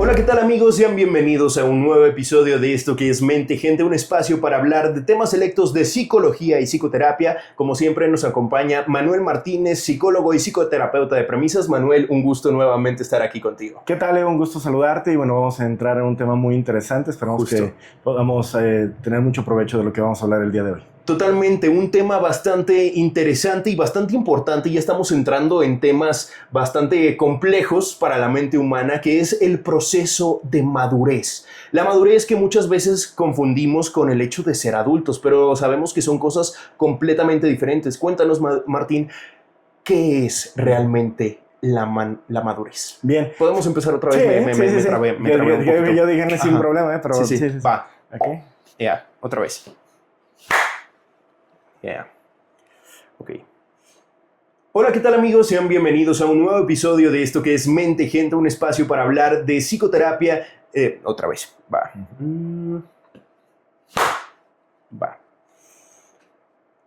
Hola, ¿qué tal amigos? Sean bienvenidos a un nuevo episodio de esto que es Mente Gente, un espacio para hablar de temas selectos de psicología y psicoterapia. Como siempre nos acompaña Manuel Martínez, psicólogo y psicoterapeuta de premisas. Manuel, un gusto nuevamente estar aquí contigo. ¿Qué tal, Leo? Un gusto saludarte y bueno, vamos a entrar en un tema muy interesante. Esperamos que podamos tener mucho provecho de lo que vamos a hablar el día de hoy. Totalmente, un tema bastante interesante y bastante importante. Ya estamos entrando en temas bastante complejos para la mente humana, que es el proceso de madurez. La madurez que muchas veces confundimos con el hecho de ser adultos, pero sabemos que son cosas completamente diferentes. Cuéntanos, Martín, ¿qué es realmente la madurez? Bien. ¿Podemos empezar otra vez? Me trabé un poquito. Yo dije sin problema, pero sí. Va. Okay. Ya, otra vez. Yeah. Ok. Hola, ¿qué tal amigos? Sean bienvenidos a un nuevo episodio de esto que es Mente Gente, un espacio para hablar de psicoterapia. Otra vez. Va. Va.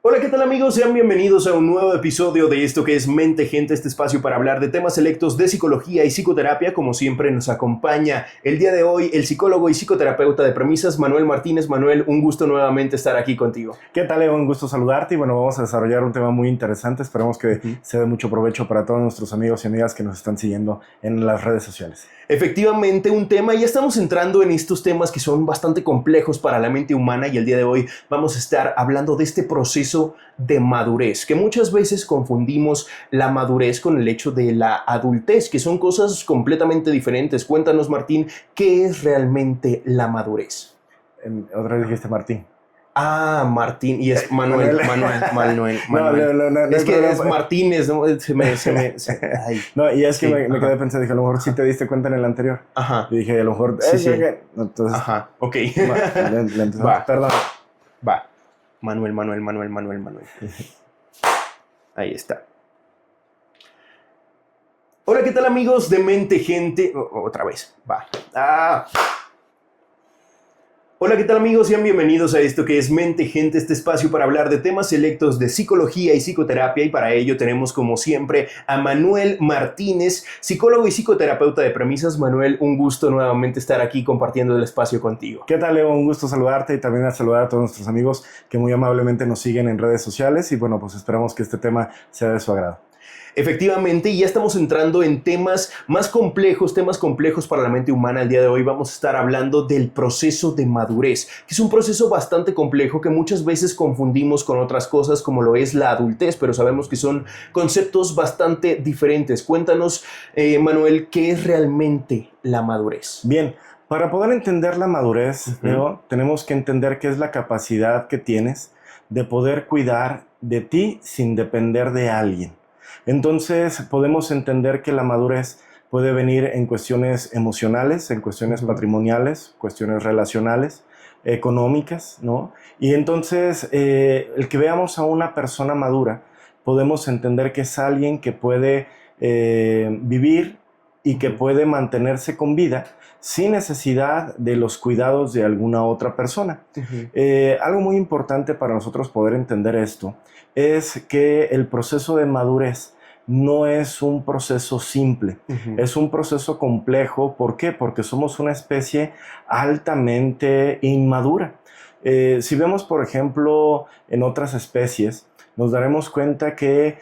Hola, ¿qué tal amigos? Sean bienvenidos a un nuevo episodio de esto que es Mente Gente, este espacio para hablar de temas selectos de psicología y psicoterapia. Como siempre nos acompaña el día de hoy el psicólogo y psicoterapeuta de premisas, Manuel Martínez. Manuel, un gusto nuevamente estar aquí contigo. ¿Qué tal, Leo? Un gusto saludarte y bueno, vamos a desarrollar un tema muy interesante. Esperemos que sea de mucho provecho para todos nuestros amigos y amigas que nos están siguiendo en las redes sociales. Efectivamente, un tema, ya estamos entrando en estos temas que son bastante complejos para la mente humana y el día de hoy vamos a estar hablando de este proceso de madurez, que muchas veces confundimos la madurez con el hecho de la adultez, que son cosas completamente diferentes. Cuéntanos, Martín, ¿qué es realmente la madurez? Otra vez dijiste Martín. Ah, Martín, y es Manuel. No, es que es Martínez, ¿no? No, y es que me quedé pensando, dije, a lo mejor sí te diste cuenta en el anterior. Ajá. Y dije, a lo mejor... Sí. Entonces, ajá, ok. Va. Perdón. Va. Manuel. Ahí está. Hola, ¿qué tal amigos de Mente Gente? Otra vez. Va. Hola, ¿qué tal amigos? Sean bienvenidos a esto que es Mente Gente, este espacio para hablar de temas selectos de psicología y psicoterapia, y para ello tenemos como siempre a Manuel Martínez, psicólogo y psicoterapeuta de premisas. Manuel, un gusto nuevamente estar aquí compartiendo el espacio contigo. ¿Qué tal, Leo? Un gusto saludarte y también a saludar a todos nuestros amigos que muy amablemente nos siguen en redes sociales y bueno, pues esperamos que este tema sea de su agrado. Efectivamente, ya estamos entrando en temas complejos para la mente humana. El día de hoy vamos a estar hablando del proceso de madurez, que es un proceso bastante complejo que muchas veces confundimos con otras cosas como lo es la adultez, pero sabemos que son conceptos bastante diferentes. Cuéntanos, Manuel, ¿qué es realmente la madurez? Bien, para poder entender la madurez, Leo, tenemos que entender qué es la capacidad que tienes de poder cuidar de ti sin depender de alguien. Entonces podemos entender que la madurez puede venir en cuestiones emocionales, en cuestiones patrimoniales, cuestiones relacionales, económicas, ¿no? Y entonces el que veamos a una persona madura, podemos entender que es alguien que puede vivir y que puede mantenerse con vida sin necesidad de los cuidados de alguna otra persona. Algo muy importante para nosotros poder entender esto es que el proceso de madurez no es un proceso simple, es un proceso complejo. ¿Por qué? Porque somos una especie altamente inmadura. Si vemos, por ejemplo, en otras especies, nos daremos cuenta que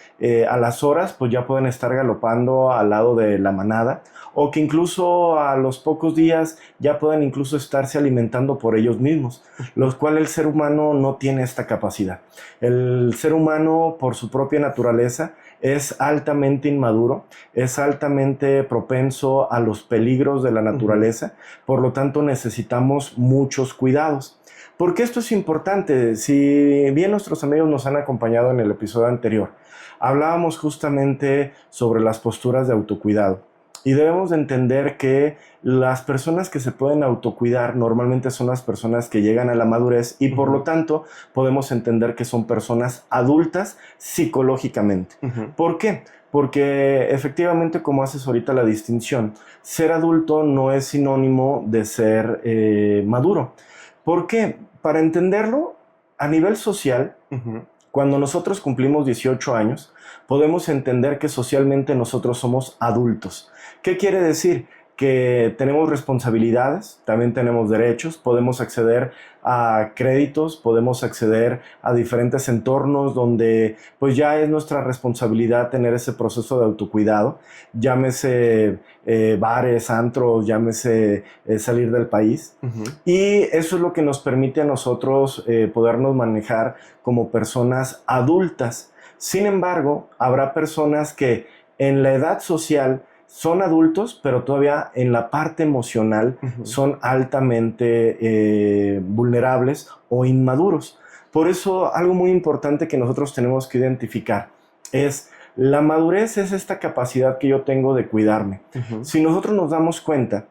a las horas pues ya pueden estar galopando al lado de la manada, o que incluso a los pocos días ya pueden incluso estarse alimentando por ellos mismos, los cuales el ser humano no tiene esta capacidad. El ser humano, por su propia naturaleza, es altamente inmaduro, es altamente propenso a los peligros de la naturaleza, por lo tanto necesitamos muchos cuidados. ¿Por qué esto es importante? Si bien nuestros amigos nos han acompañado en el episodio anterior, hablábamos justamente sobre las posturas de autocuidado. Y debemos de entender que las personas que se pueden autocuidar normalmente son las personas que llegan a la madurez y por lo tanto podemos entender que son personas adultas psicológicamente. ¿Por qué? Porque efectivamente, como haces ahorita la distinción, ser adulto no es sinónimo de ser maduro. ¿Por qué? Para entenderlo, a nivel social, cuando nosotros cumplimos 18 años, podemos entender que socialmente nosotros somos adultos. ¿Qué quiere decir? que tenemos responsabilidades, también tenemos derechos, podemos acceder a créditos, podemos acceder a diferentes entornos donde pues ya es nuestra responsabilidad tener ese proceso de autocuidado, llámese bares, antros, llámese salir del país. Y eso es lo que nos permite a nosotros podernos manejar como personas adultas. Sin embargo, habrá personas que en la edad social son adultos, pero todavía en la parte emocional son altamente vulnerables o inmaduros. Por eso, algo muy importante que nosotros tenemos que identificar es la madurez es esta capacidad que yo tengo de cuidarme. Si nosotros nos damos cuenta,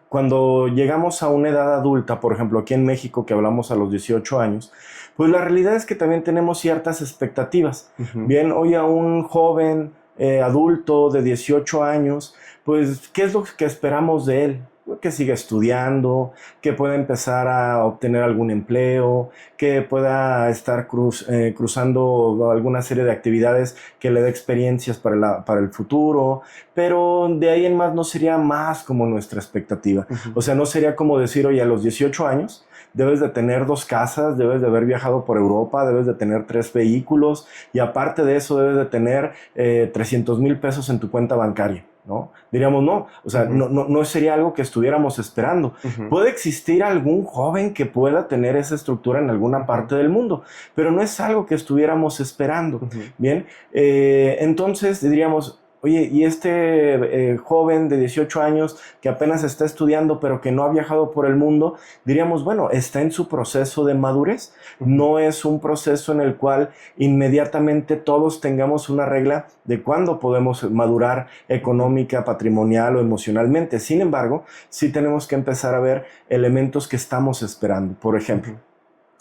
cuando llegamos a una edad adulta, por ejemplo, aquí en México, que hablamos a los 18 años, pues la realidad es que también tenemos ciertas expectativas. Bien, hoy a un joven adulto de 18 años, pues, ¿qué es lo que esperamos de él? Que siga estudiando, que pueda empezar a obtener algún empleo, que pueda estar cruzando alguna serie de actividades que le dé experiencias para el futuro, pero de ahí en más no sería más como nuestra expectativa. O sea, no sería como decir, oye, a los 18 años debes de tener 2 casas, debes de haber viajado por Europa, debes de tener 3 vehículos y aparte de eso debes de tener 300,000 pesos en tu cuenta bancaria, ¿no? Diríamos, no, o sea, no sería algo que estuviéramos esperando. Puede existir algún joven que pueda tener esa estructura en alguna parte del mundo, pero no es algo que estuviéramos esperando. Bien, entonces diríamos, oye, y este joven de 18 años que apenas está estudiando pero que no ha viajado por el mundo, diríamos, bueno, está en su proceso de madurez. No es un proceso en el cual inmediatamente todos tengamos una regla de cuándo podemos madurar económica, patrimonial o emocionalmente. Sin embargo, sí tenemos que empezar a ver elementos que estamos esperando. Por ejemplo,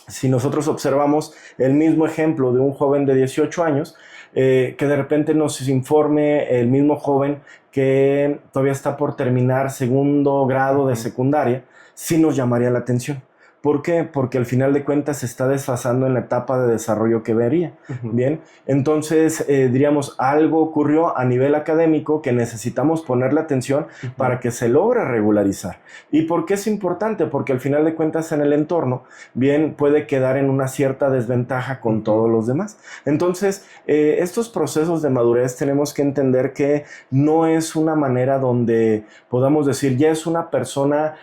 si nosotros observamos el mismo ejemplo de un joven de 18 años, que de repente nos informe el mismo joven que todavía está por terminar segundo grado de secundaria, sí nos llamaría la atención. ¿Por qué? Porque al final de cuentas se está desfasando en la etapa de desarrollo que vería. Bien, entonces diríamos, algo ocurrió a nivel académico que necesitamos ponerle atención para que se logre regularizar. ¿Y por qué es importante? Porque al final de cuentas en el entorno, bien, puede quedar en una cierta desventaja con todos los demás. Entonces, estos procesos de madurez tenemos que entender que no es una manera donde podamos decir, ya es una persona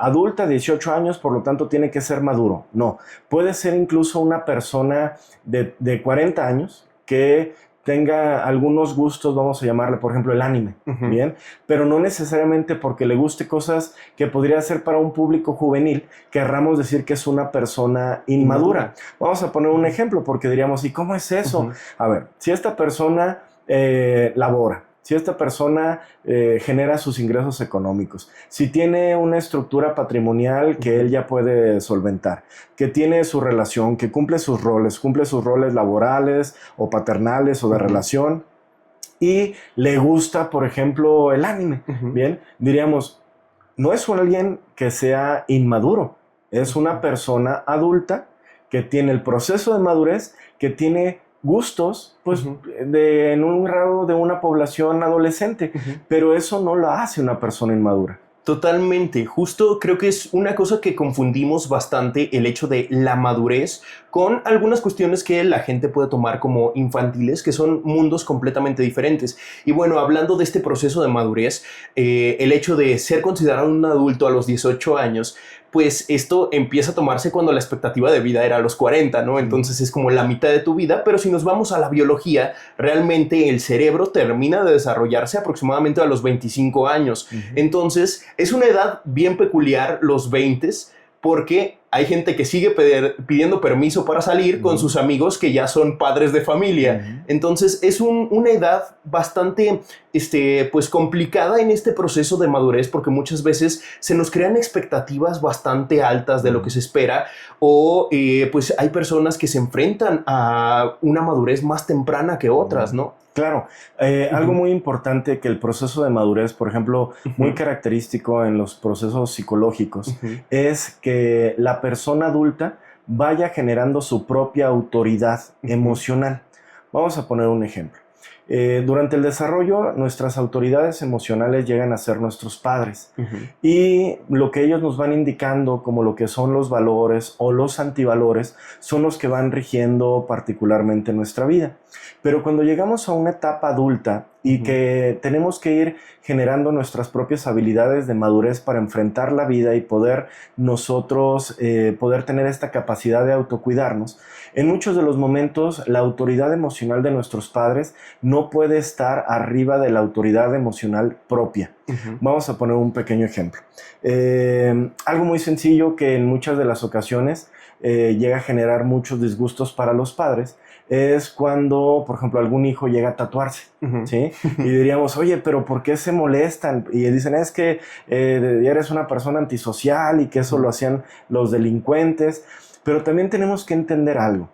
adulta, 18 años, por lo tanto tiene que ser maduro. No, puede ser incluso una persona de 40 años que tenga algunos gustos, vamos a llamarle, por ejemplo, el anime, ¿bien? Pero no necesariamente porque le guste cosas que podría ser para un público juvenil, querramos decir que es una persona inmadura. Vamos a poner un ejemplo, porque diríamos, ¿y cómo es eso? A ver, si esta persona labora, si esta persona genera sus ingresos económicos, si tiene una estructura patrimonial que él ya puede solventar, que tiene su relación, que cumple sus roles laborales o paternales o de relación, y le gusta, por ejemplo, el anime, bien, diríamos, no es alguien que sea inmaduro, es una persona adulta que tiene el proceso de madurez, que tiene gustos, pues, en un grado de una población adolescente, pero eso no lo hace una persona inmadura. Totalmente, justo creo que es una cosa que confundimos bastante el hecho de la madurez con algunas cuestiones que la gente puede tomar como infantiles, que son mundos completamente diferentes. Y bueno, hablando de este proceso de madurez, el hecho de ser considerado un adulto a los 18 años, pues esto empieza a tomarse cuando la expectativa de vida era a los 40, ¿no? Entonces es como la mitad de tu vida, pero si nos vamos a la biología, realmente el cerebro termina de desarrollarse aproximadamente a los 25 años. Entonces es una edad bien peculiar, los 20s, porque hay gente que sigue pidiendo permiso para salir con sus amigos que ya son padres de familia. Entonces es una edad bastante pues complicada en este proceso de madurez, porque muchas veces se nos crean expectativas bastante altas de lo que se espera, o pues hay personas que se enfrentan a una madurez más temprana que otras, ¿no? Claro, algo muy importante que el proceso de madurez, por ejemplo, muy característico en los procesos psicológicos, es que la persona adulta vaya generando su propia autoridad emocional. Vamos a poner un ejemplo. Durante el desarrollo, nuestras autoridades emocionales llegan a ser nuestros padres. Y lo que ellos nos van indicando, como lo que son los valores o los antivalores, son los que van rigiendo particularmente nuestra vida. Pero cuando llegamos a una etapa adulta y que tenemos que ir generando nuestras propias habilidades de madurez para enfrentar la vida y poder nosotros poder tener esta capacidad de autocuidarnos, en muchos de los momentos la autoridad emocional de nuestros padres no puede estar arriba de la autoridad emocional propia. Vamos a poner un pequeño ejemplo. Algo muy sencillo que en muchas de las ocasiones llega a generar muchos disgustos para los padres es cuando, por ejemplo, algún hijo llega a tatuarse, ¿sí? Y diríamos, oye, pero ¿por qué se molestan? Y dicen, es que eres una persona antisocial y que eso lo hacían los delincuentes. Pero también tenemos que entender algo.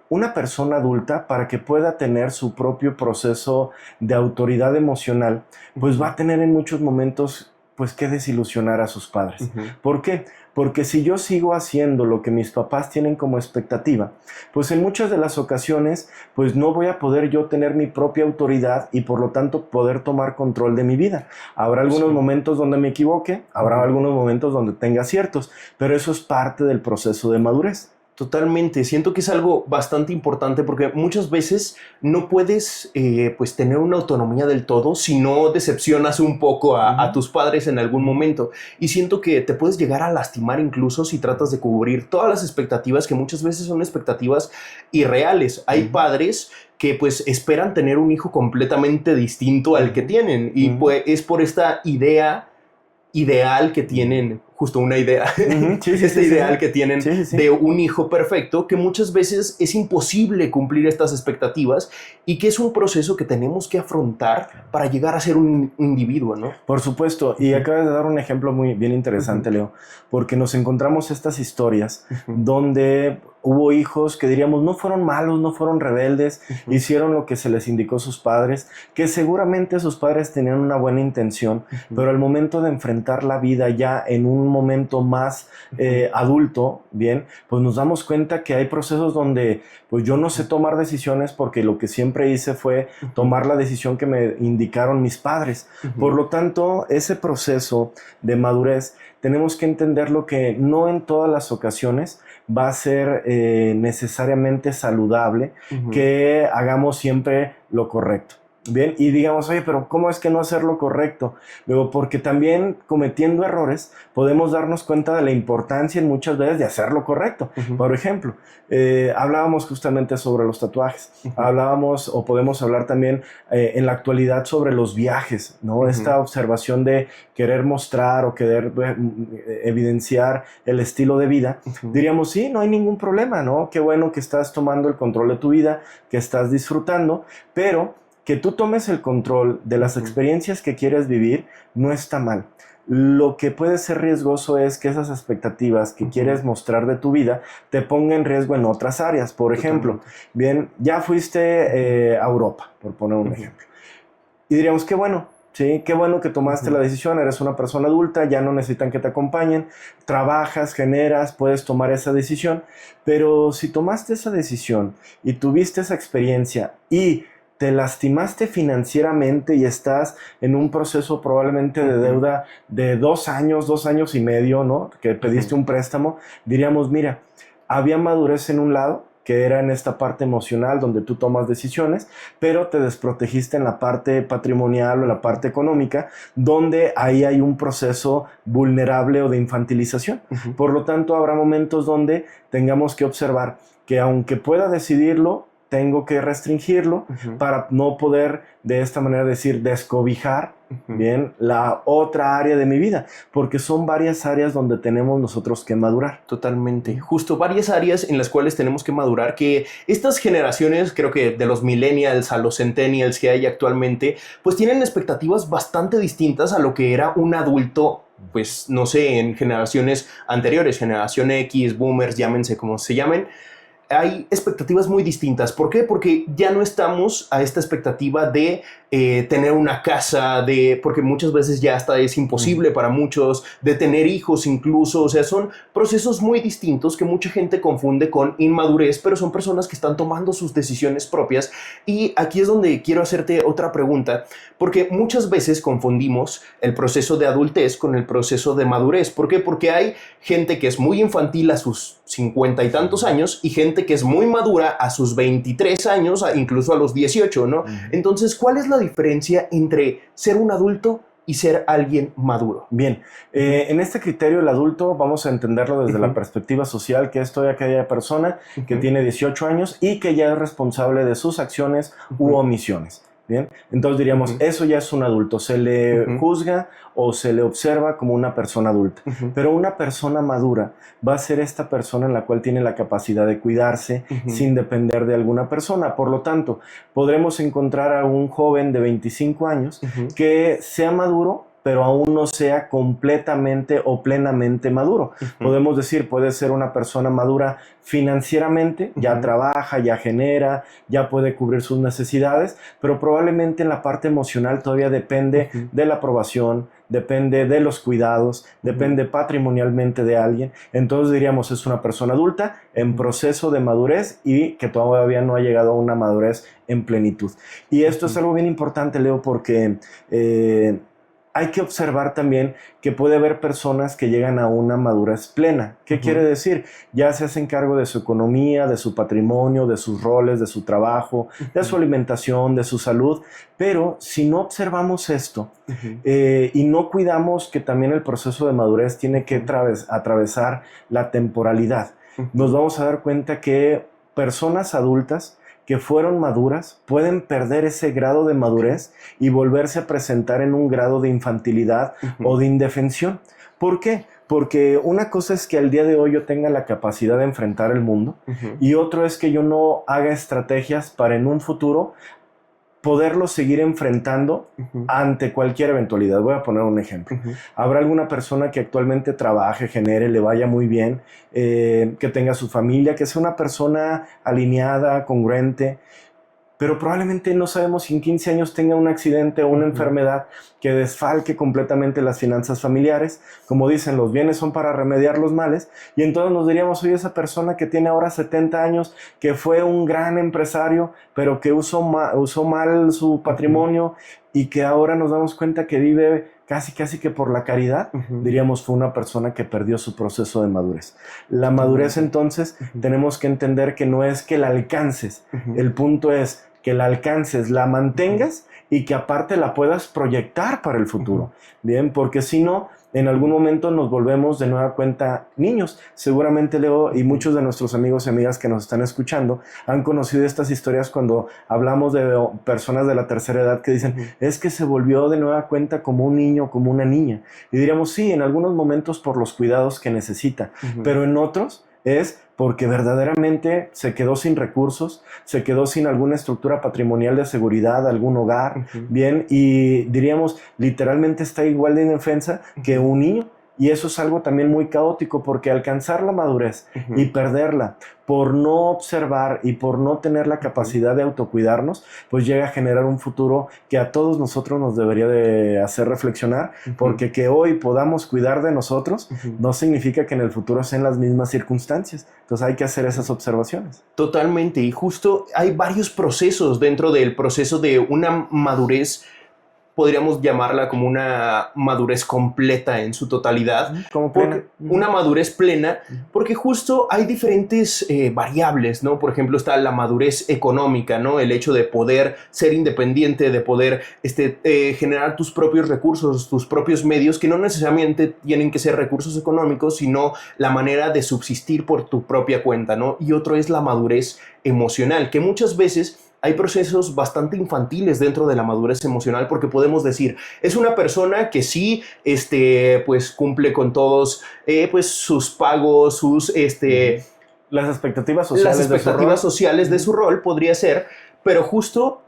Una persona adulta, para que pueda tener su propio proceso de autoridad emocional, pues va a tener en muchos momentos pues que desilusionar a sus padres. ¿Por qué? Porque si yo sigo haciendo lo que mis papás tienen como expectativa, pues en muchas de las ocasiones pues no voy a poder yo tener mi propia autoridad y por lo tanto poder tomar control de mi vida. Habrá algunos momentos donde me equivoque, habrá algunos momentos donde tenga aciertos, pero eso es parte del proceso de madurez. Totalmente, siento que es algo bastante importante porque muchas veces no puedes pues tener una autonomía del todo si no decepcionas un poco a tus padres en algún momento, y siento que te puedes llegar a lastimar incluso si tratas de cubrir todas las expectativas, que muchas veces son expectativas irreales. Hay padres que pues esperan tener un hijo completamente distinto al que tienen, y pues es por esta idea ideal que tienen, justo una idea, ideal que tienen de un hijo perfecto, que muchas veces es imposible cumplir estas expectativas y que es un proceso que tenemos que afrontar para llegar a ser un individuo, ¿no? Por supuesto, y acabas de dar un ejemplo muy bien interesante, Leo, porque nos encontramos estas historias donde hubo hijos que diríamos no fueron malos, no fueron rebeldes, hicieron lo que se les indicó a sus padres, que seguramente sus padres tenían una buena intención, pero al momento de enfrentar la vida ya en un momento más adulto, bien, pues nos damos cuenta que hay procesos donde pues yo no sé tomar decisiones porque lo que siempre hice fue tomar la decisión que me indicaron mis padres. Por lo tanto, ese proceso de madurez tenemos que entenderlo, que no en todas las ocasiones va a ser necesariamente saludable que hagamos siempre lo correcto. Bien, y digamos, oye, pero ¿cómo es que no hacer lo correcto? Luego, porque también cometiendo errores podemos darnos cuenta de la importancia en muchas veces de hacer lo correcto. Por ejemplo, hablábamos justamente sobre los tatuajes, hablábamos o podemos hablar también en la actualidad sobre los viajes, ¿no? Esta observación de querer mostrar o querer evidenciar el estilo de vida. Diríamos, sí, no hay ningún problema, ¿no? Qué bueno que estás tomando el control de tu vida, que estás disfrutando, pero que tú tomes el control de las experiencias que quieres vivir no está mal. Lo que puede ser riesgoso es que esas expectativas que quieres mostrar de tu vida te pongan en riesgo en otras áreas. Por ejemplo, bien, ya fuiste a Europa, por poner un ejemplo. Y diríamos, qué bueno, sí, qué bueno que tomaste la decisión, eres una persona adulta, ya no necesitan que te acompañen, trabajas, generas, puedes tomar esa decisión. Pero si tomaste esa decisión y tuviste esa experiencia y te lastimaste financieramente y estás en un proceso probablemente de deuda de 2 años y medio, ¿no? Que pediste un préstamo, diríamos, mira, había madurez en un lado, que era en esta parte emocional donde tú tomas decisiones, pero te desprotegiste en la parte patrimonial o en la parte económica, donde ahí hay un proceso vulnerable o de infantilización. Por lo tanto, habrá momentos donde tengamos que observar que aunque pueda decidirlo, tengo que restringirlo para no poder de esta manera decir descobijar bien la otra área de mi vida, porque son varias áreas donde tenemos nosotros que madurar. Totalmente, justo varias áreas en las cuales tenemos que madurar, que estas generaciones, creo que de los millennials a los centennials que hay actualmente, pues tienen expectativas bastante distintas a lo que era un adulto, pues no sé, en generaciones anteriores, generación X, boomers, llámense como se llamen. Hay expectativas muy distintas. ¿Por qué? Porque ya no estamos a esta expectativa de tener una casa, porque muchas veces ya hasta es imposible para muchos, de tener hijos incluso. O sea, son procesos muy distintos que mucha gente confunde con inmadurez, pero son personas que están tomando sus decisiones propias. Y aquí es donde quiero hacerte otra pregunta, porque muchas veces confundimos el proceso de adultez con el proceso de madurez. ¿Por qué? Porque hay gente que es muy infantil a sus 50 y tantos años y gente que es muy madura a sus 23 años, incluso a los 18, ¿no? Entonces, ¿cuál es la diferencia entre ser un adulto y ser alguien maduro? Bien, en este criterio el adulto vamos a entenderlo desde la perspectiva social, que es toda aquella persona que tiene 18 años y que ya es responsable de sus acciones u omisiones. Bien, entonces diríamos, eso ya es un adulto, se le juzga o se le observa como una persona adulta, pero una persona madura va a ser esta persona en la cual tiene la capacidad de cuidarse sin depender de alguna persona. Por lo tanto, podremos encontrar a un joven de 25 años que sea maduro, pero aún no sea completamente o plenamente maduro. Podemos decir, puede ser una persona madura financieramente, ya trabaja, ya genera, ya puede cubrir sus necesidades, pero probablemente en la parte emocional todavía depende de la aprobación, depende de los cuidados, depende patrimonialmente de alguien. Entonces diríamos, es una persona adulta en proceso de madurez y que todavía no ha llegado a una madurez en plenitud. Y esto es algo bien importante, Leo, porque hay que observar también que puede haber personas que llegan a una madurez plena. ¿Qué quiere decir? Ya se hacen cargo de su economía, de su patrimonio, de sus roles, de su trabajo, de su alimentación, de su salud. Pero si no observamos esto y no cuidamos que también el proceso de madurez tiene que atravesar la temporalidad, nos vamos a dar cuenta que personas adultas que fueron maduras pueden perder ese grado de madurez y volverse a presentar en un grado de infantilidad o de indefensión. ¿Por qué? Porque una cosa es que al día de hoy yo tenga la capacidad de enfrentar el mundo y otro es que yo no haga estrategias para en un futuro poderlo seguir enfrentando ante cualquier eventualidad. Voy a poner un ejemplo. Habrá alguna persona que actualmente trabaje, genere, le vaya muy bien, que tenga su familia, que sea una persona alineada, congruente, pero probablemente no sabemos si en 15 años tenga un accidente o una enfermedad que desfalque completamente las finanzas familiares. Como dicen, los bienes son para remediar los males, y entonces nos diríamos, oye, esa persona que tiene ahora 70 años, que fue un gran empresario, pero que usó mal su patrimonio y que ahora nos damos cuenta que vive casi que por la caridad, diríamos, fue una persona que perdió su proceso de madurez. La madurez, entonces, tenemos que entender que no es que la alcances, el punto es que la alcances, la mantengas y que aparte la puedas proyectar para el futuro. Bien, porque si no, en algún momento nos volvemos de nueva cuenta niños. Seguramente, Leo, y muchos de nuestros amigos y amigas que nos están escuchando han conocido estas historias cuando hablamos de personas de la tercera edad que dicen, es que se volvió de nueva cuenta como un niño, como una niña. Y diríamos, sí, en algunos momentos por los cuidados que necesita, pero en otros es porque verdaderamente se quedó sin recursos, se quedó sin alguna estructura patrimonial de seguridad, algún hogar, bien, y diríamos, literalmente está igual de indefensa que un niño. Y eso es algo también muy caótico, porque alcanzar la madurez y perderla por no observar y por no tener la capacidad de autocuidarnos, pues llega a generar un futuro que a todos nosotros nos debería de hacer reflexionar, porque que hoy podamos cuidar de nosotros no significa que en el futuro sean las mismas circunstancias. Entonces hay que hacer esas observaciones. Totalmente, y justo hay varios procesos dentro del proceso de una madurez. Podríamos llamarla como una madurez completa en su totalidad. Como plena. Una madurez plena, porque justo hay diferentes variables, ¿no? Por ejemplo, está la madurez económica, ¿no? El hecho de poder ser independiente, de poder generar tus propios recursos, tus propios medios, que no necesariamente tienen que ser recursos económicos, sino la manera de subsistir por tu propia cuenta, ¿no? Y otro es la madurez emocional, que muchas veces hay procesos bastante infantiles dentro de la madurez emocional, porque podemos decir, es una persona que sí, pues cumple con todos, pues sus pagos, sus, las expectativas sociales, de su rol podría ser, pero justo,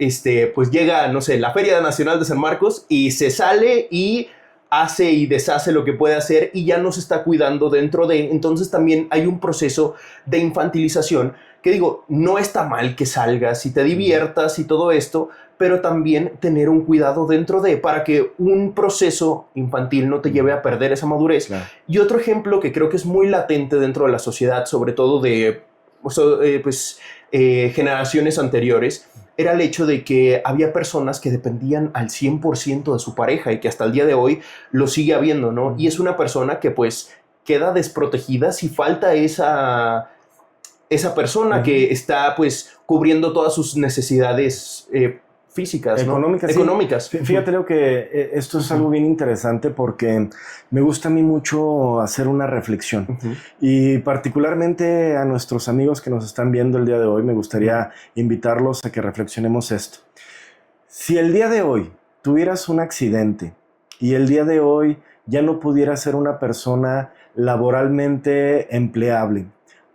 pues llega, no sé, la Feria Nacional de San Marcos y se sale y hace y deshace lo que puede hacer y ya no se está cuidando dentro de. Entonces también hay un proceso de infantilización que digo, no está mal que salgas y te diviertas y todo esto, pero también tener un cuidado dentro de, para que un proceso infantil no te lleve a perder esa madurez. Claro. Y otro ejemplo que creo que es muy latente dentro de la sociedad, sobre todo de generaciones anteriores, era el hecho de que había personas que dependían al 100% de su pareja y que hasta el día de hoy lo sigue habiendo, ¿no? Y es una persona que pues queda desprotegida si falta esa persona que está pues cubriendo todas sus necesidades físicas, económicas, ¿no? Económicas. Sí. Fíjate, Leo, que esto es algo bien interesante porque me gusta a mí mucho hacer una reflexión. Y particularmente a nuestros amigos que nos están viendo el día de hoy, me gustaría invitarlos a que reflexionemos esto. Si el día de hoy tuvieras un accidente y el día de hoy ya no pudieras ser una persona laboralmente empleable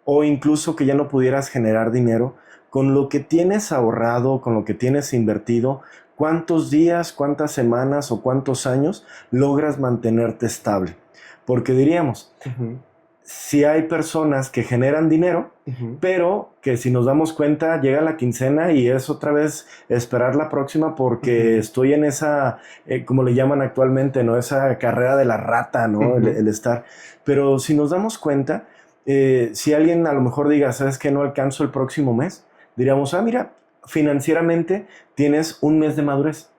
o incluso que ya no pudieras generar dinero, con lo que tienes ahorrado, con lo que tienes invertido, ¿cuántos días, cuántas semanas o cuántos años logras mantenerte estable? Porque diríamos, si hay personas que generan dinero, pero que si nos damos cuenta llega la quincena y es otra vez esperar la próxima porque estoy en esa, como le llaman actualmente, ¿no? Esa carrera de la rata, ¿no? El estar. Pero si nos damos cuenta, si alguien a lo mejor diga, ¿sabes qué? No alcanzo el próximo mes, diríamos, mira, financieramente tienes un mes de madurez,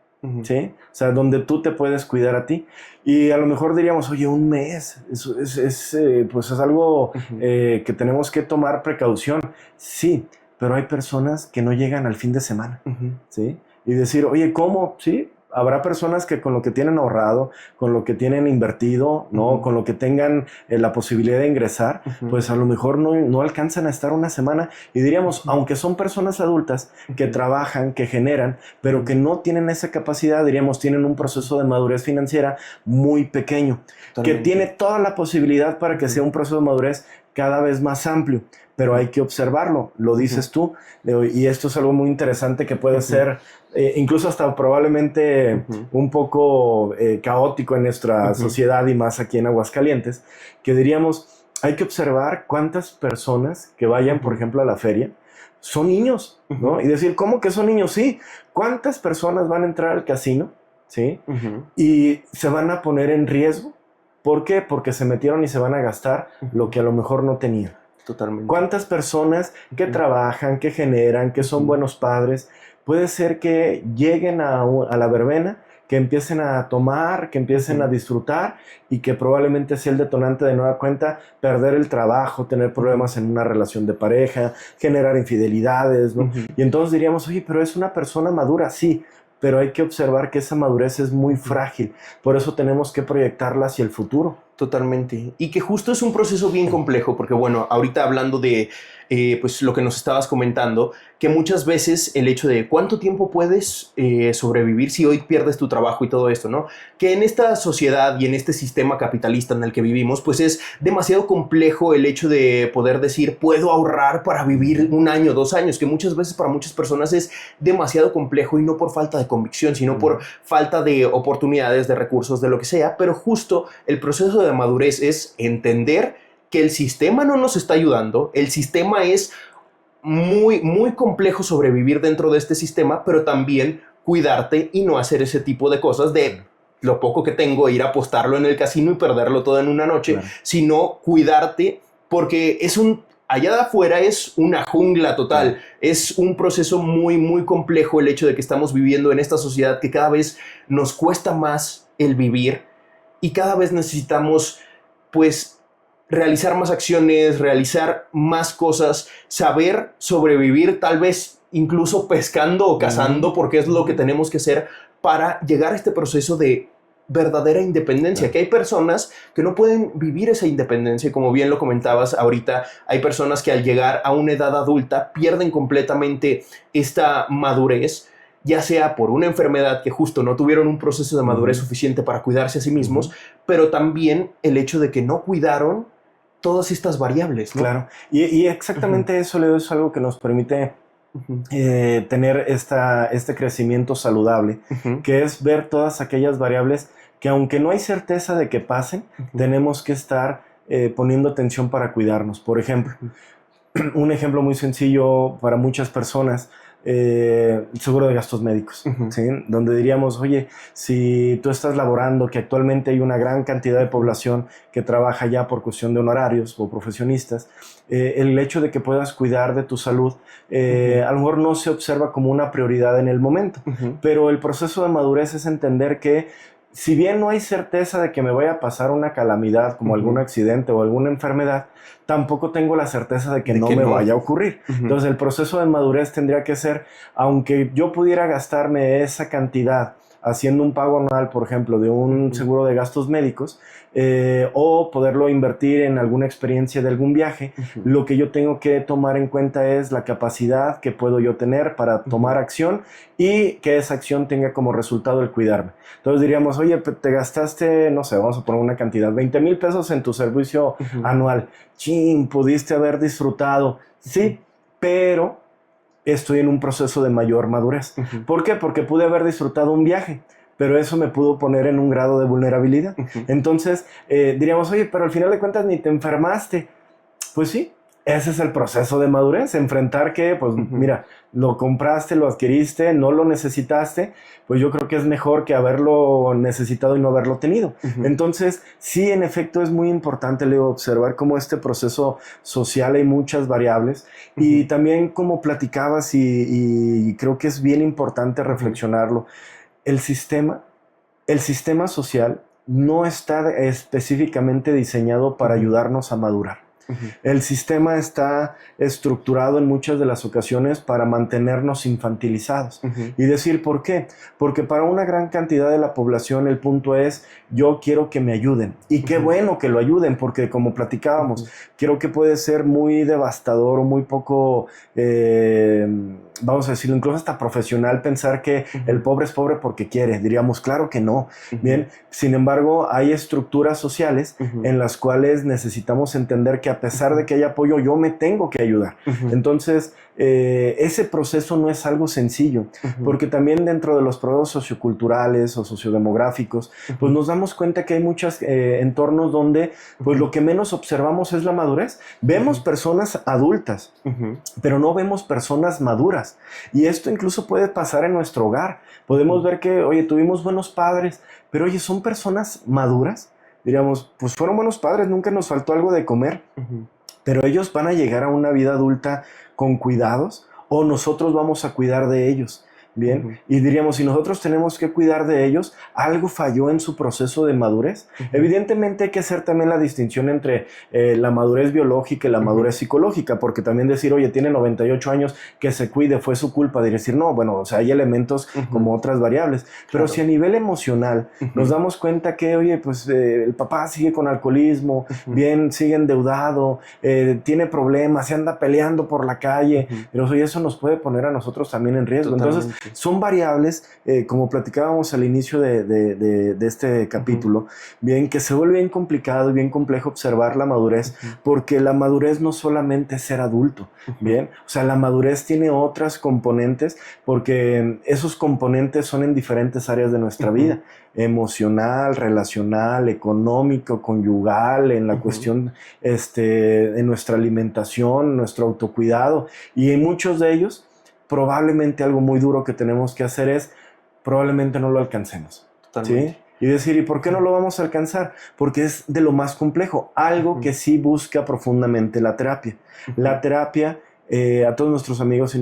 ¿sí? O sea, donde tú te puedes cuidar a ti. Y a lo mejor diríamos, oye, un mes, pues es algo que tenemos que tomar precaución. Sí, pero hay personas que no llegan al fin de semana, ¿sí? Y decir, oye, ¿cómo? ¿Sí? Habrá personas que con lo que tienen ahorrado, con lo que tienen invertido, ¿no? Con lo que tengan la posibilidad de ingresar, pues a lo mejor no alcanzan a estar una semana. Y diríamos, aunque son personas adultas que trabajan, que generan, pero que no tienen esa capacidad, diríamos, tienen un proceso de madurez financiera muy pequeño, que tiene toda la posibilidad para que sea un proceso de madurez cada vez más amplio. Pero hay que observarlo, lo dices tú, y esto es algo muy interesante que puede ser incluso hasta probablemente un poco caótico en nuestra sociedad y más aquí en Aguascalientes, que diríamos, hay que observar cuántas personas que vayan, por ejemplo, a la feria, son niños, ¿no? Y decir, ¿cómo que son niños? Sí, ¿cuántas personas van a entrar al casino? ¿Sí? Y se van a poner en riesgo. ¿Por qué? Porque se metieron y se van a gastar lo que a lo mejor no tenían. Totalmente. ¿Cuántas personas que trabajan, que generan, que son buenos padres, puede ser que lleguen a la verbena, que empiecen a tomar, que empiecen a disfrutar y que probablemente sea el detonante de nueva cuenta perder el trabajo, tener problemas en una relación de pareja, generar infidelidades, ¿no? Y entonces diríamos, oye, pero es una persona madura, sí, pero hay que observar que esa madurez es muy frágil, por eso tenemos que proyectarla hacia el futuro. Totalmente. Y que justo es un proceso bien complejo, porque bueno, ahorita hablando de pues lo que nos estabas comentando, que muchas veces el hecho de cuánto tiempo puedes sobrevivir si hoy pierdes tu trabajo y todo esto, ¿no? Que en esta sociedad y en este sistema capitalista en el que vivimos, pues es demasiado complejo el hecho de poder decir, puedo ahorrar para vivir 1 año, 2 años, que muchas veces para muchas personas es demasiado complejo y no por falta de convicción, sino por falta de oportunidades, de recursos, de lo que sea, pero justo el proceso de madurez es entender que el sistema no nos está ayudando, el sistema es muy, muy complejo sobrevivir dentro de este sistema, pero también cuidarte y no hacer ese tipo de cosas de lo poco que tengo, ir a apostarlo en el casino y perderlo todo en una noche, sino cuidarte porque allá de afuera es una jungla total, es un proceso muy, muy complejo el hecho de que estamos viviendo en esta sociedad que cada vez nos cuesta más el vivir y cada vez necesitamos, pues, realizar más acciones, realizar más cosas, saber sobrevivir, tal vez incluso pescando o cazando, porque es lo que tenemos que hacer para llegar a este proceso de verdadera independencia, que hay personas que no pueden vivir esa independencia, como bien lo comentabas ahorita, hay personas que al llegar a una edad adulta pierden completamente esta madurez, ya sea por una enfermedad que justo no tuvieron un proceso de madurez suficiente para cuidarse a sí mismos, pero también el hecho de que no cuidaron todas estas variables, ¿no? Claro, y exactamente eso, Leo, es algo que nos permite tener este crecimiento saludable, que es ver todas aquellas variables que aunque no hay certeza de que pasen, tenemos que estar poniendo atención para cuidarnos. Por ejemplo, un ejemplo muy sencillo para muchas personas, el seguro de gastos médicos, ¿sí? Donde diríamos, oye, si tú estás laborando, que actualmente hay una gran cantidad de población que trabaja ya por cuestión de honorarios o profesionistas, el hecho de que puedas cuidar de tu salud, a lo mejor no se observa como una prioridad en el momento, pero el proceso de madurez es entender que si bien no hay certeza de que me vaya a pasar una calamidad como algún accidente o alguna enfermedad, tampoco tengo la certeza de que no me vaya a ocurrir. Entonces el proceso de madurez tendría que ser, aunque yo pudiera gastarme esa cantidad haciendo un pago anual, por ejemplo, de un seguro de gastos médicos, o poderlo invertir en alguna experiencia de algún viaje, lo que yo tengo que tomar en cuenta es la capacidad que puedo yo tener para tomar acción y que esa acción tenga como resultado el cuidarme. Entonces diríamos, oye, te gastaste, no sé, vamos a poner una cantidad, 20,000 pesos en tu servicio anual. Chin, pudiste haber disfrutado. Sí, pero estoy en un proceso de mayor madurez. ¿Por qué? Porque pude haber disfrutado un viaje, pero eso me pudo poner en un grado de vulnerabilidad. Entonces, diríamos, oye, pero al final de cuentas ni te enfermaste. Pues sí, ese es el proceso de madurez, enfrentar que, pues mira, lo compraste, lo adquiriste, no lo necesitaste, pues yo creo que es mejor que haberlo necesitado y no haberlo tenido. Entonces, sí, en efecto, es muy importante, Leo, observar cómo este proceso social hay muchas variables y también como platicabas y creo que es bien importante reflexionarlo, el sistema social no está específicamente diseñado para ayudarnos a madurar. El sistema está estructurado en muchas de las ocasiones para mantenernos infantilizados. Y decir, ¿por qué? Porque para una gran cantidad de la población el punto es, yo quiero que me ayuden. Y qué bueno que lo ayuden, porque como platicábamos, creo que puede ser muy devastador o muy poco, vamos a decirlo, incluso hasta profesional, pensar que el pobre es pobre porque quiere. Diríamos, claro que no. Bien, sin embargo, hay estructuras sociales en las cuales necesitamos entender que a pesar de que hay apoyo, yo me tengo que ayudar. Entonces, ese proceso no es algo sencillo, porque también dentro de los procesos socioculturales o sociodemográficos, pues nos damos cuenta que hay muchos entornos donde pues lo que menos observamos es la madurez. Vemos personas adultas, pero no vemos personas maduras. Y esto incluso puede pasar en nuestro hogar. Podemos ver que, oye, tuvimos buenos padres, pero oye, ¿son personas maduras? Diríamos, pues fueron buenos padres, nunca nos faltó algo de comer, pero ellos van a llegar a una vida adulta con cuidados o nosotros vamos a cuidar de ellos. Bien, y diríamos, si nosotros tenemos que cuidar de ellos, algo falló en su proceso de madurez. Evidentemente hay que hacer también la distinción entre la madurez biológica y la madurez psicológica, porque también decir, oye, tiene 98 años, que se cuide, fue su culpa, de decir, no, bueno, o sea, hay elementos como otras variables, pero si a nivel emocional nos damos cuenta que, oye, pues el papá sigue con alcoholismo, bien, sigue endeudado, tiene problemas, se anda peleando por la calle, pero oye, eso nos puede poner a nosotros también en riesgo. Entonces, son variables, como platicábamos al inicio de este capítulo, bien, que se vuelve bien complicado y bien complejo observar la madurez, porque la madurez no solamente es ser adulto, bien, o sea, la madurez tiene otras componentes, porque esos componentes son en diferentes áreas de nuestra vida, emocional, relacional, económico, conyugal, en la cuestión de nuestra alimentación, nuestro autocuidado, y en muchos de ellos probablemente algo muy duro que tenemos que hacer es, probablemente no lo alcancemos. Totalmente. ¿Sí? Y decir, ¿y por qué no lo vamos a alcanzar? Porque es de lo más complejo, algo que sí busca profundamente la terapia. La terapia, a todos nuestros amigos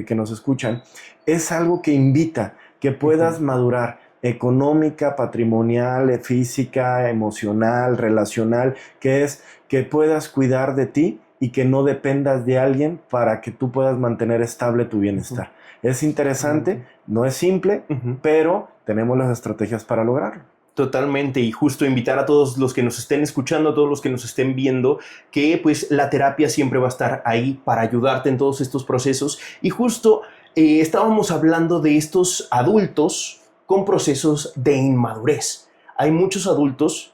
que nos escuchan, es algo que invita que puedas madurar económica, patrimonial, física, emocional, relacional, que es que puedas cuidar de ti y que no dependas de alguien para que tú puedas mantener estable tu bienestar. Es interesante, no es simple, pero tenemos las estrategias para lograrlo. Totalmente, y justo invitar a todos los que nos estén escuchando, a todos los que nos estén viendo, que pues la terapia siempre va a estar ahí para ayudarte en todos estos procesos. Y justo estábamos hablando de estos adultos con procesos de inmadurez. Hay muchos adultos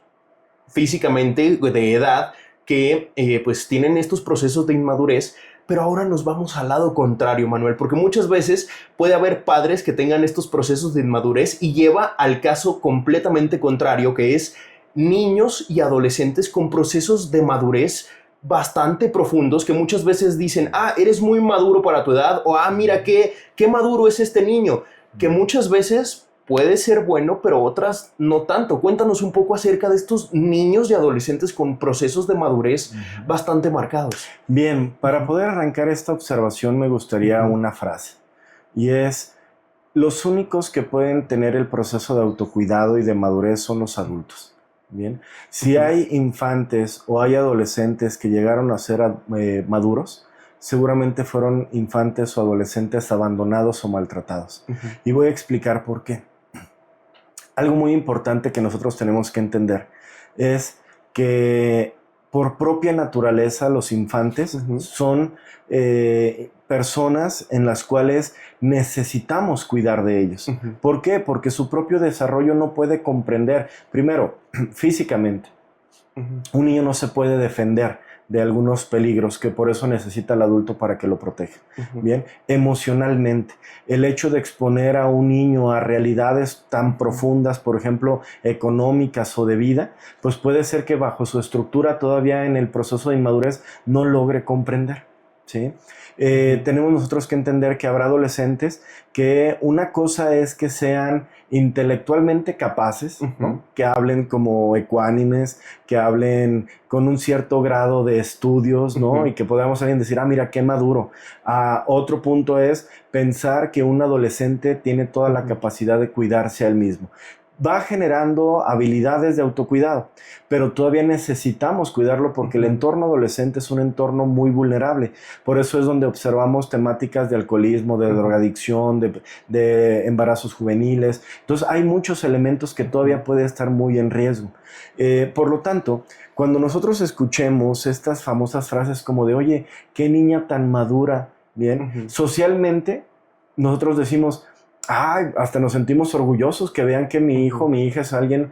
físicamente de edad que pues tienen estos procesos de inmadurez, Pero ahora nos vamos al lado contrario, Manuel, porque muchas veces puede haber padres que tengan estos procesos de inmadurez y lleva al caso completamente contrario, que es niños y adolescentes con procesos de madurez bastante profundos que muchas veces dicen, eres muy maduro para tu edad, o mira qué maduro es este niño, que muchas veces puede ser bueno, pero otras no tanto. Cuéntanos un poco acerca de estos niños y adolescentes con procesos de madurez bastante marcados. Bien, para poder arrancar esta observación me gustaría una frase, y es: los únicos que pueden tener el proceso de autocuidado y de madurez son los adultos. Bien, si hay infantes o hay adolescentes que llegaron a ser maduros, seguramente fueron infantes o adolescentes abandonados o maltratados. Y voy a explicar por qué. Algo muy importante que nosotros tenemos que entender es que por propia naturaleza los infantes son personas en las cuales necesitamos cuidar de ellos. ¿Por qué? Porque su propio desarrollo no puede comprender, primero, físicamente. Un niño no se puede defender de algunos peligros, que por eso necesita al adulto para que lo proteja. Bien, emocionalmente, el hecho de exponer a un niño a realidades tan profundas, por ejemplo, económicas o de vida, pues puede ser que bajo su estructura todavía en el proceso de inmadurez no logre comprender, ¿sí? Tenemos nosotros que entender que habrá adolescentes que una cosa es que sean intelectualmente capaces, ¿no? Que hablen como ecuánimes, que hablen con un cierto grado de estudios, ¿no? Y que podamos alguien decir, mira, qué maduro. Otro punto es pensar que un adolescente tiene toda la capacidad de cuidarse a él mismo. Va generando habilidades de autocuidado, pero todavía necesitamos cuidarlo porque el entorno adolescente es un entorno muy vulnerable. Por eso es donde observamos temáticas de alcoholismo, de drogadicción, de embarazos juveniles. Entonces hay muchos elementos que todavía pueden estar muy en riesgo. Por lo tanto, cuando nosotros escuchemos estas famosas frases como de, oye, qué niña tan madura, bien, socialmente nosotros decimos, hasta nos sentimos orgullosos que vean que mi hijo, mi hija es alguien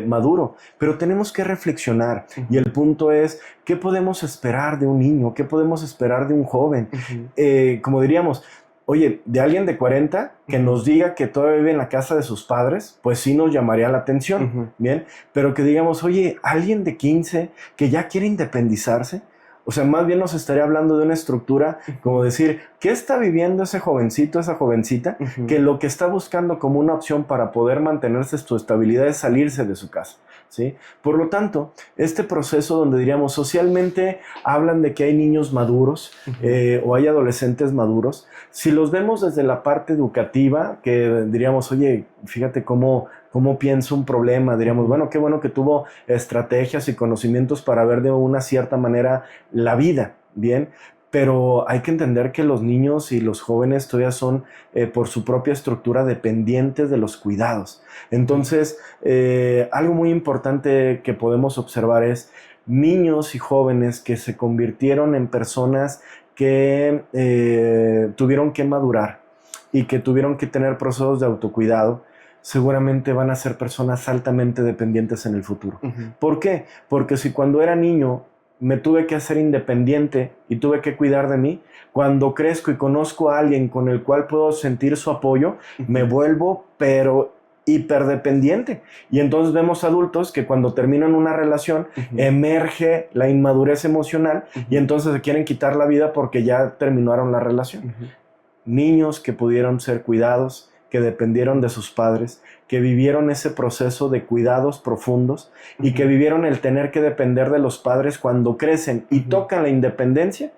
maduro, pero tenemos que reflexionar y el punto es, ¿qué podemos esperar de un niño? ¿Qué podemos esperar de un joven? Como diríamos, oye, de alguien de 40 que nos diga que todavía vive en la casa de sus padres, pues sí nos llamaría la atención, ¿bien? Pero que digamos, oye, alguien de 15 que ya quiere independizarse, o sea, más bien nos estaría hablando de una estructura como decir, ¿qué está viviendo ese jovencito, esa jovencita? Que lo que está buscando como una opción para poder mantenerse su estabilidad es salirse de su casa, ¿sí? Por lo tanto, este proceso donde diríamos socialmente hablan de que hay niños maduros o hay adolescentes maduros, si los vemos desde la parte educativa, que diríamos, oye, fíjate cómo piensa un problema, diríamos, bueno, qué bueno que tuvo estrategias y conocimientos para ver de una cierta manera la vida, ¿bien? Pero hay que entender que los niños y los jóvenes todavía son, por su propia estructura, dependientes de los cuidados. Entonces, algo muy importante que podemos observar es niños y jóvenes que se convirtieron en personas que tuvieron que madurar y que tuvieron que tener procesos de autocuidado, seguramente van a ser personas altamente dependientes en el futuro. ¿Por qué? Porque si cuando era niño me tuve que hacer independiente y tuve que cuidar de mí, cuando crezco y conozco a alguien con el cual puedo sentir su apoyo, me vuelvo pero hiperdependiente. Y entonces vemos adultos que cuando terminan una relación emerge la inmadurez emocional y entonces se quieren quitar la vida porque ya terminaron la relación. Niños que pudieron ser cuidados, que dependieron de sus padres, que vivieron ese proceso de cuidados profundos y que vivieron el tener que depender de los padres cuando crecen y tocan la independencia,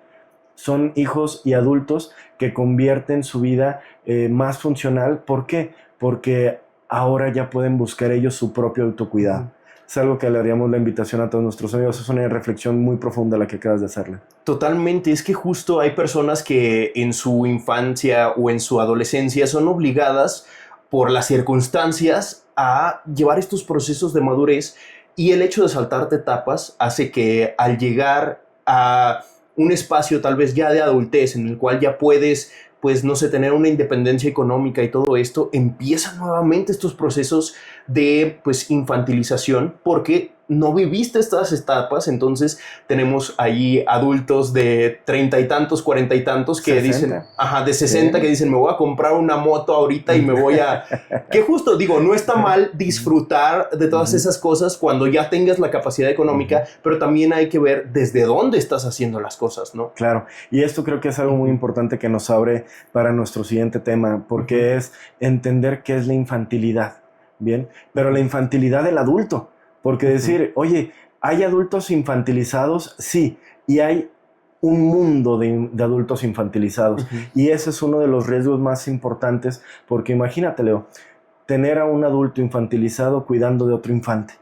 son hijos y adultos que convierten su vida más funcional. ¿Por qué? Porque ahora ya pueden buscar ellos su propio autocuidado. Es algo que le haríamos la invitación a todos nuestros amigos. Es una reflexión muy profunda la que acabas de hacerle. Totalmente, es que justo hay personas que en su infancia o en su adolescencia son obligadas por las circunstancias a llevar estos procesos de madurez y el hecho de saltarte etapas hace que al llegar a un espacio tal vez ya de adultez en el cual ya puedes, pues no sé, tener una independencia económica y todo esto, empiezan nuevamente estos procesos de pues infantilización porque no viviste estas etapas, entonces tenemos ahí adultos de 30 y tantos, 40 y tantos que 60. dicen, de 60 que dicen, me voy a comprar una moto ahorita y me voy a... Que justo, digo, no está mal disfrutar de todas esas cosas cuando ya tengas la capacidad económica, pero también hay que ver desde dónde estás haciendo las cosas, ¿no? Claro, y esto creo que es algo muy importante que nos abre para nuestro siguiente tema, porque es entender qué es la infantilidad, ¿bien? Pero la infantilidad del adulto. Porque decir, oye, ¿hay adultos infantilizados? Sí, y hay un mundo de adultos infantilizados. Y ese es uno de los riesgos más importantes, porque imagínate, Leo, tener a un adulto infantilizado cuidando de otro infante.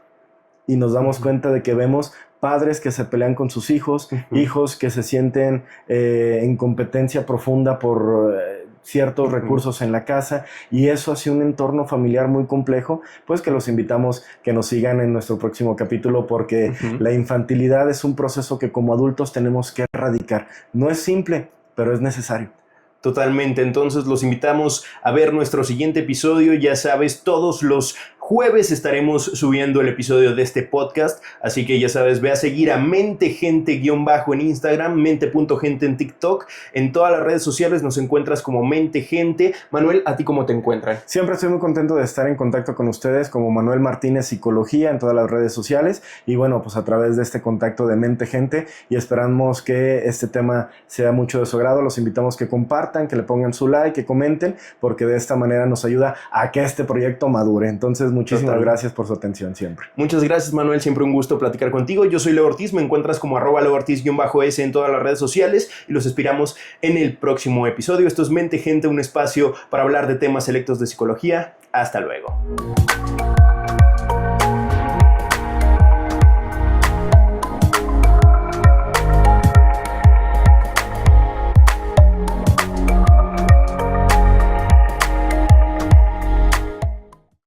Y nos damos cuenta de que vemos padres que se pelean con sus hijos, hijos que se sienten en competencia profunda por... ciertos recursos en la casa, y eso hace un entorno familiar muy complejo, pues que los invitamos que nos sigan en nuestro próximo capítulo, porque la infantilidad es un proceso que como adultos tenemos que erradicar. No es simple, pero es necesario. Totalmente, entonces los invitamos a ver nuestro siguiente episodio. Ya sabes, todos los jueves estaremos subiendo el episodio de este podcast, así que ya sabes, ve a seguir a mentegente_ en Instagram, mente.gente en TikTok, en todas las redes sociales nos encuentras como mentegente. Manuel, ¿a ti cómo te encuentran? Siempre estoy muy contento de estar en contacto con ustedes como Manuel Martínez Psicología en todas las redes sociales, y bueno, pues a través de este contacto de Mente Gente, y esperamos que este tema sea mucho de su agrado. Los invitamos que compartan, que le pongan su like, que comenten, porque de esta manera nos ayuda a que este proyecto madure. Entonces, muchísimas gracias por su atención siempre. Muchas gracias, Manuel. Siempre un gusto platicar contigo. Yo soy Leo Ortiz. Me encuentras como @LeoOrtiz_S en todas las redes sociales y los esperamos en el próximo episodio. Esto es Mente Gente, un espacio para hablar de temas selectos de psicología. Hasta luego.